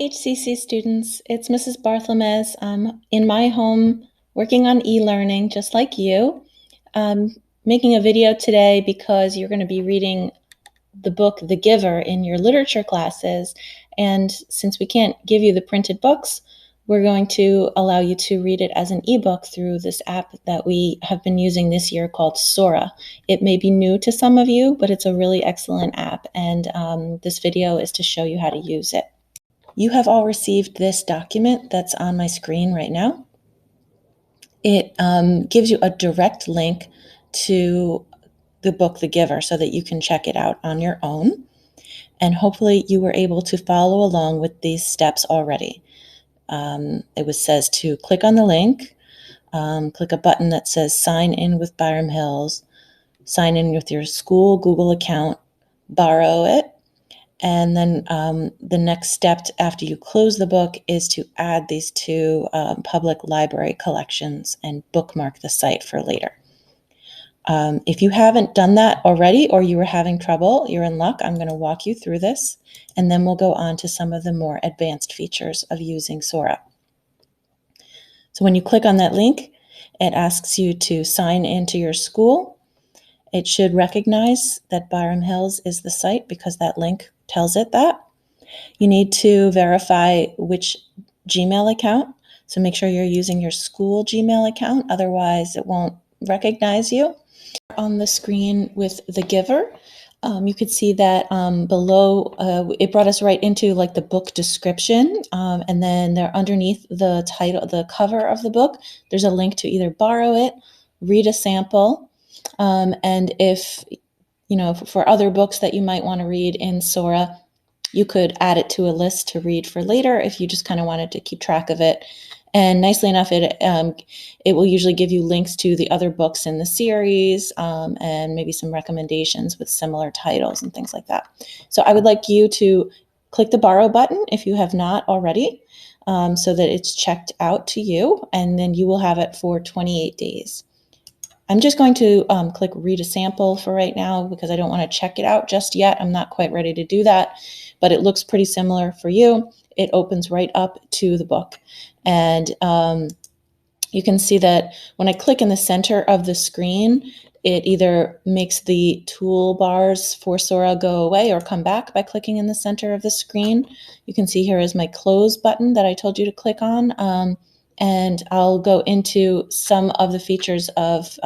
HCC students, it's Mrs. Barthelmez. I'm in my home working on e-learning just like you. I'm making a video today because you're going to be reading the book The Giver in your literature classes, and since we can't give you the printed books, we're going to allow you to read it as an ebook through this app that we have been using this year called Sora. It may be new to some of you, but it's a really excellent app, and this video is to show you how to use it. You have all received this document that's on my screen right now. It gives you a direct link to the book The Giver so that you can check it out on your own. And hopefully you were able to follow along with these steps already. It says to click on the link, click a button that says sign in with Byram Hills, sign in with your school Google account, borrow it, and then the next step after you close the book is to add these two public library collections and bookmark the site for later. If you haven't done that already or you were having trouble, you're in luck. I'm going to walk you through this, and then we'll go on to some of the more advanced features of using Sora. So when you click on that link, it asks you to sign into your school. It should recognize that Byram Hills is the site because that link tells it that. You need to verify which Gmail account, so make sure you're using your school Gmail account, otherwise it won't recognize you. On the screen with The Giver, you could see that below, it brought us right into like the book description, and then there underneath the title, the cover of the book, there's a link to either borrow it, read a sample, and if, you know, for other books that you might want to read in Sora, you could add it to a list to read for later if you just kind of wanted to keep track of it. And nicely enough, it will usually give you links to the other books in the series, and maybe some recommendations with similar titles and things like that. So I would like you to click the borrow button if you have not already, so that it's checked out to you, and then you will have it for 28 days. I'm just going to click read a sample for right now because I don't want to check it out just yet. I'm not quite ready to do that, but it looks pretty similar for you. It opens right up to the book. And you can see that when I click in the center of the screen, it either makes the toolbars for Sora go away or come back by clicking in the center of the screen. You can see here is my close button that I told you to click on. And I'll go into some of the features of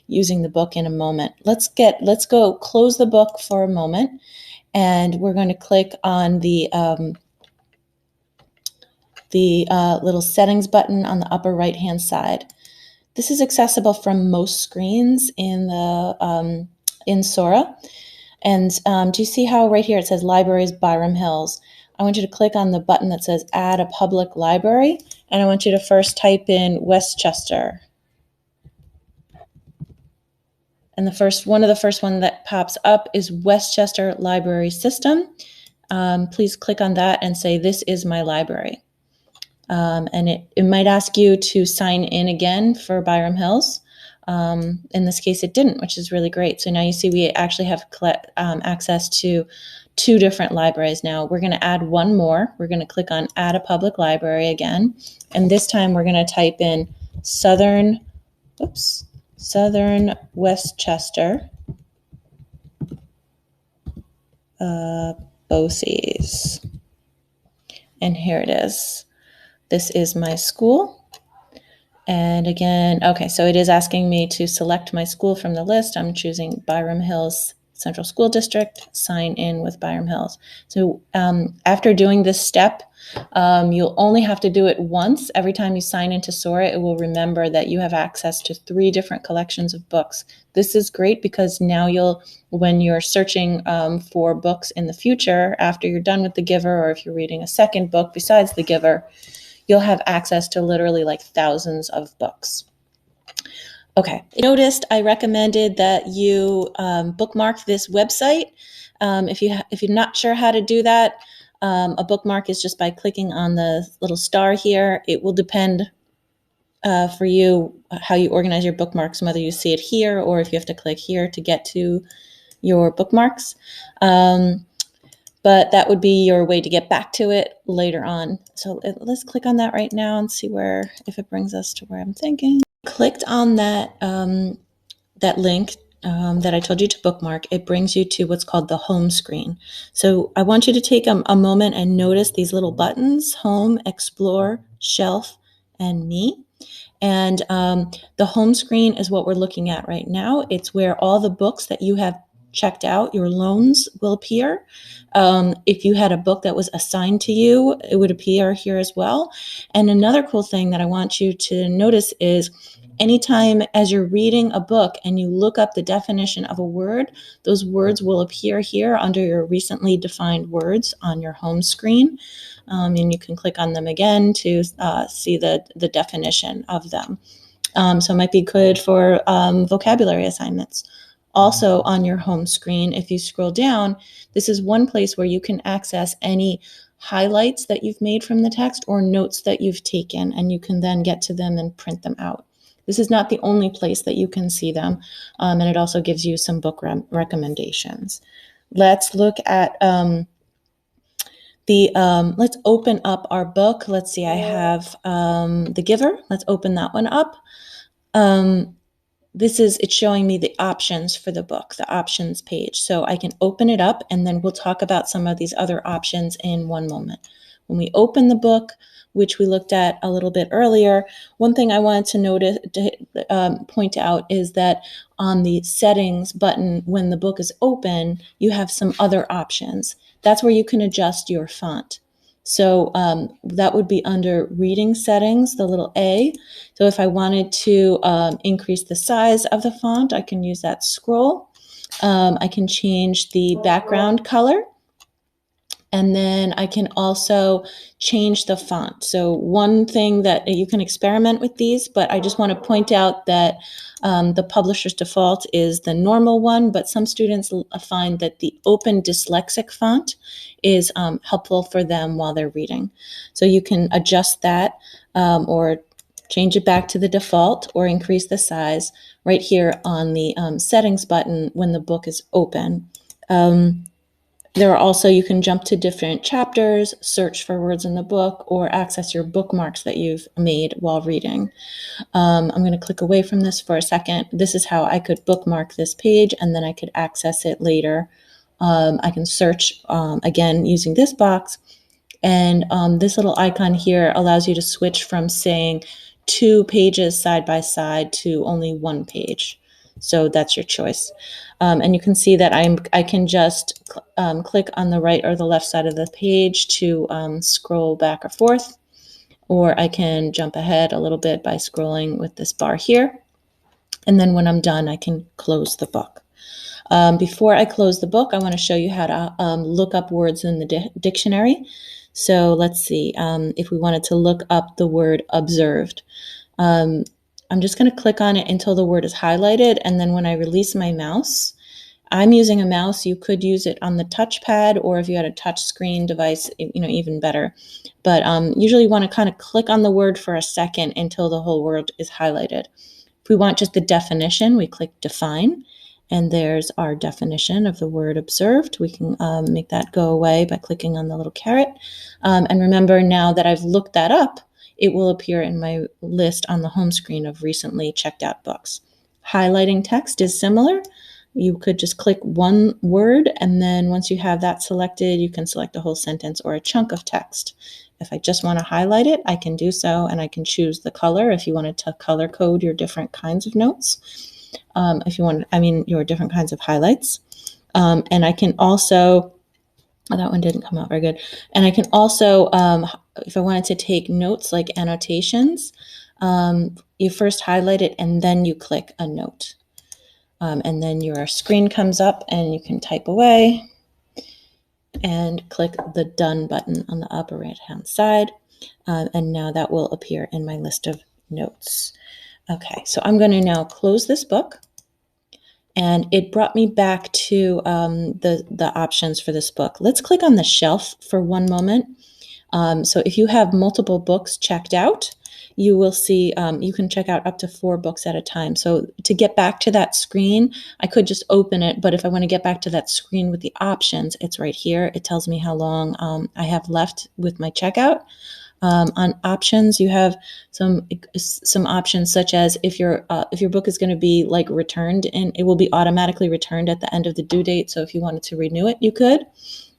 using the book in a moment. Let's go close the book for a moment, and we're going to click on the little settings button on the upper right hand side. This is accessible from most screens in the in Sora. And do you see how right here it says Libraries Byram Hills? I want you to click on the button that says Add a Public Library, and I want you to first type in Westchester. And one of the first one that pops up is Westchester Library System. Please click on that and say, this is my library. And it might ask you to sign in again for Byram Hills. In this case, it didn't, which is really great. So now you see we actually have access to 2 different libraries now. We're going to add one more. We're going to click on Add a Public Library again. And this time we're going to type in Southern Westchester BOCES. And here it is. This is my school. And again, okay, so it is asking me to select my school from the list. I'm choosing Byram Hills Central School District, sign in with Byram Hills. So after doing this step, you'll only have to do it once. Every time you sign into Sora, it will remember that you have access to 3 different collections of books. This is great because now when you're searching for books in the future, after you're done with The Giver, or if you're reading a second book besides The Giver, you'll have access to literally like thousands of books. Okay, noticed I recommended that you bookmark this website. If you're not sure how to do that, a bookmark is just by clicking on the little star here. It will depend for you how you organize your bookmarks, whether you see it here or if you have to click here to get to your bookmarks. but that would be your way to get back to it later on. So let's click on that right now and see if it brings us to where I'm thinking. Clicked on that link that I told you to bookmark. It brings you to what's called the home screen. So I want you to take a moment and notice these little buttons: Home, Explore, Shelf, and Me. And the home screen is what we're looking at right now. It's where all the books that you have checked out, your loans, will appear. If you had a book that was assigned to you, it would appear here as well. And another cool thing that I want you to notice is anytime as you're reading a book and you look up the definition of a word, those words will appear here under your recently defined words on your home screen. And you can click on them again to see the definition of them. So it might be good for vocabulary assignments. Also on your home screen, if you scroll down, this is one place where you can access any highlights that you've made from the text or notes that you've taken, and you can then get to them and print them out. This is not the only place that you can see them, and it also gives you some book recommendations. Let's look at let's open up our book. Let's see, I have The Giver. Let's open that one up. It's showing me the options for the book, the options page. So I can open it up, and then we'll talk about some of these other options in one moment. When we open the book, which we looked at a little bit earlier, one thing I wanted to point out is that on the settings button, when the book is open, you have some other options. That's where you can adjust your font. So that would be under reading settings, the little A. So if I wanted to increase the size of the font, I can use that scroll. I can change the background color. And then I can also change the font. So one thing that you can experiment with these, but I just want to point out that the publisher's default is the normal one, but some students find that the open dyslexic font is helpful for them while they're reading. So you can adjust that or change it back to the default or increase the size right here on the settings button when the book is open. There are also, you can jump to different chapters, search for words in the book, or access your bookmarks that you've made while reading. I'm going to click away from this for a second. This is how I could bookmark this page, and then I could access it later. I can search again using this box, and this little icon here allows you to switch from saying 2 pages side by side to only 1 page. So that's your choice. And you can see that I can just click on the right or the left side of the page to scroll back or forth, or I can jump ahead a little bit by scrolling with this bar here. And then when I'm done, I can close the book. Before I close the book, I want to show you how to look up words in the dictionary. So let's see, if we wanted to look up the word observed. I'm just going to click on it until the word is highlighted, and then when I release my mouse, I'm using a mouse. You could use it on the touchpad, or if you had a touch screen device, even better. But usually you want to kind of click on the word for a second until the whole word is highlighted. If we want just the definition, we click Define, and there's our definition of the word observed. We can make that go away by clicking on the little caret. And remember, now that I've looked that up, it will appear in my list on the home screen of recently checked out books. Highlighting text is similar. You could just click one word, and then once you have that selected, you can select a whole sentence or a chunk of text. If I just want to highlight it, I can do so, and I can choose the color if you wanted to color code your different kinds of notes. Your different kinds of highlights. And I can also, that one didn't come out very good. And I can also, if I wanted to take notes like annotations, you first highlight it and then you click a note. And then your screen comes up and you can type away and click the Done button on the upper right-hand side. And now that will appear in my list of notes. Okay, so I'm going to now close this book. And it brought me back to the options for this book. Let's click on the shelf for one moment. So if you have multiple books checked out, you will see you can check out up to 4 books at a time. So to get back to that screen, I could just open it, but if I want to get back to that screen with the options, it's right here. It tells me how long I have left with my checkout. On options, you have some options such as if your book is going to be like returned, and it will be automatically returned at the end of the due date. So if you wanted to renew it, you could.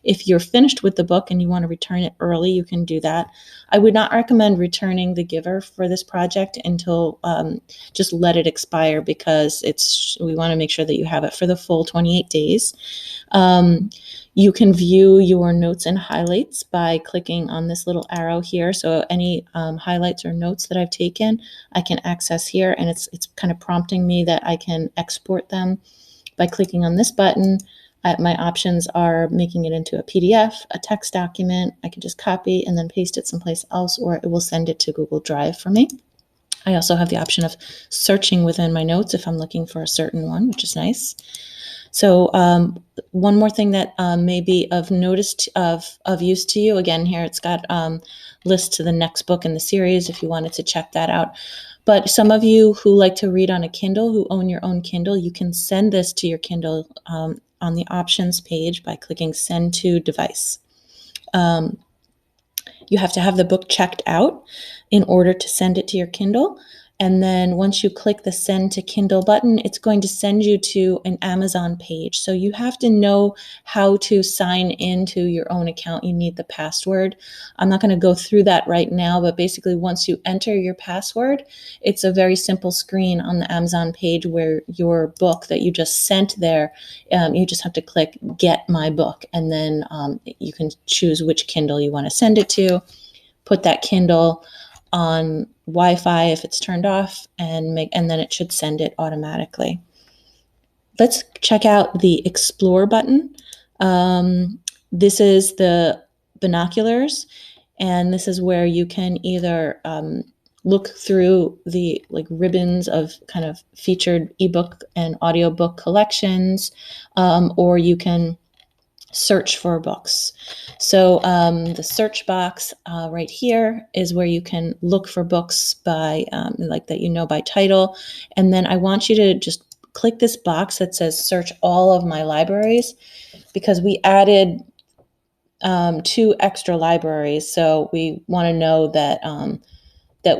If you're finished with the book and you want to return it early, you can do that. I would not recommend returning The Giver for this project until just let it expire, because we want to make sure that you have it for the full 28 days. You can view your notes and highlights by clicking on this little arrow here. So any highlights or notes that I've taken, I can access here, and it's kind of prompting me that I can export them by clicking on this button. My options are making it into a PDF, a text document. I can just copy and then paste it someplace else, or it will send it to Google Drive for me. I also have the option of searching within my notes if I'm looking for a certain one, which is nice. So one more thing that may be of notice of use to you. Again, here it's got lists to the next book in the series if you wanted to check that out. But some of you who like to read on a Kindle, who own your own Kindle, you can send this to your Kindle on the options page by clicking Send to Device. You have to have the book checked out in order to send it to your Kindle. And then once you click the Send to Kindle button, it's going to send you to an Amazon page. So you have to know how to sign into your own account. You need the password. I'm not going to go through that right now, but basically once you enter your password, it's a very simple screen on the Amazon page where your book that you just sent there, you just have to click Get My Book, and then you can choose which Kindle you want to send it to, put that Kindle on Wi-Fi if it's turned off, and then it should send it automatically. Let's check out the Explore button. This is the binoculars, and this is where you can either look through the ribbons of kind of featured ebook and audiobook collections, or you can search for books. So the search box right here is where you can look for books by by title. And then I want you to just click this box that says search all of my libraries, because we added 2 extra libraries. So we want to know that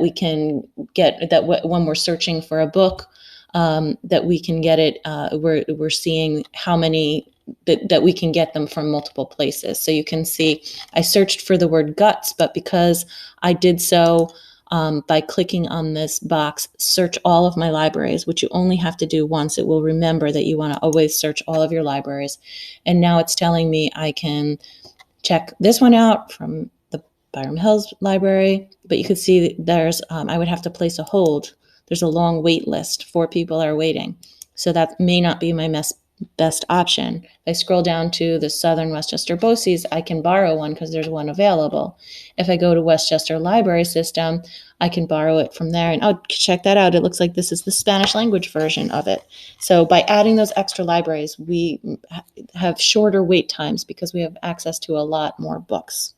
we can get that when we're searching for a book, that we can get it. We're seeing how many that we can get them from multiple places. So you can see I searched for the word guts, but because I did so by clicking on this box, search all of my libraries, which you only have to do once, it will remember that you want to always search all of your libraries. And now it's telling me I can check this one out from the Byram Hills Library, but you could see there's, I would have to place a hold. There's a long wait list. 4 people are waiting. So that may not be my best option. If I scroll down to the Southern Westchester BOCES, I can borrow one because there's one available. If I go to Westchester Library System, I can borrow it from there. And check that out. It looks like this is the Spanish language version of it. So by adding those extra libraries, we have shorter wait times because we have access to a lot more books.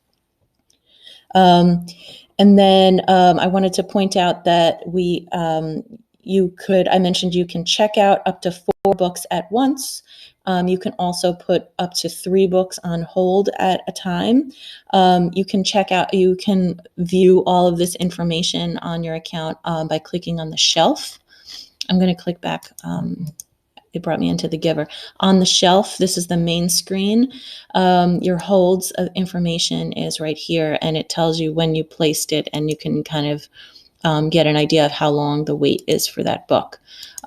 And then I wanted to point out that I mentioned you can check out up to 4 books at once. You can also put up to 3 books on hold at a time. You can view all of this information on your account by clicking on the shelf. I'm going to click back. It brought me into the Giver. On the shelf, this is the main screen. Your holds of information is right here, and it tells you when you placed it, and you can kind of get an idea of how long the wait is for that book.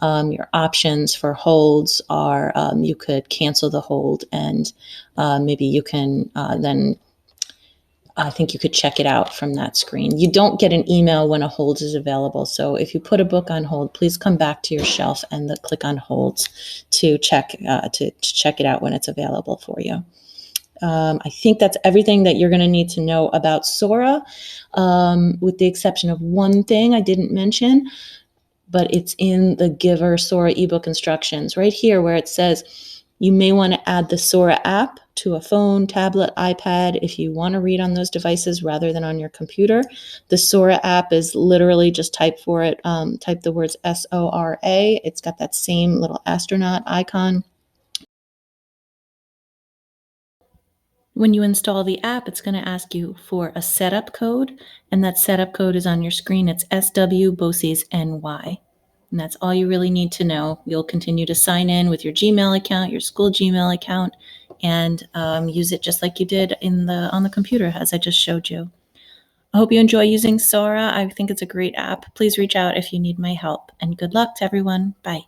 Your options for holds are you could cancel the hold, and maybe you can then I think you could check it out from that screen. You don't get an email when a hold is available. So if you put a book on hold, please come back to your shelf and click on holds to check it out when it's available for you. I think that's everything that you're going to need to know about Sora, with the exception of one thing I didn't mention, but it's in the Giver Sora ebook instructions right here where it says you may want to add the Sora app to a phone, tablet, iPad if you want to read on those devices rather than on your computer. The Sora app is literally just type the words SORA. It's got that same little astronaut icon. When you install the app, it's going to ask you for a setup code, and that setup code is on your screen. It's SWBOCES-NY. And that's all you really need to know. You'll continue to sign in with your Gmail account, your school Gmail account, and use it just like you did on the computer, as I just showed you. I hope you enjoy using Sora. I think it's a great app. Please reach out if you need my help. And good luck to everyone. Bye.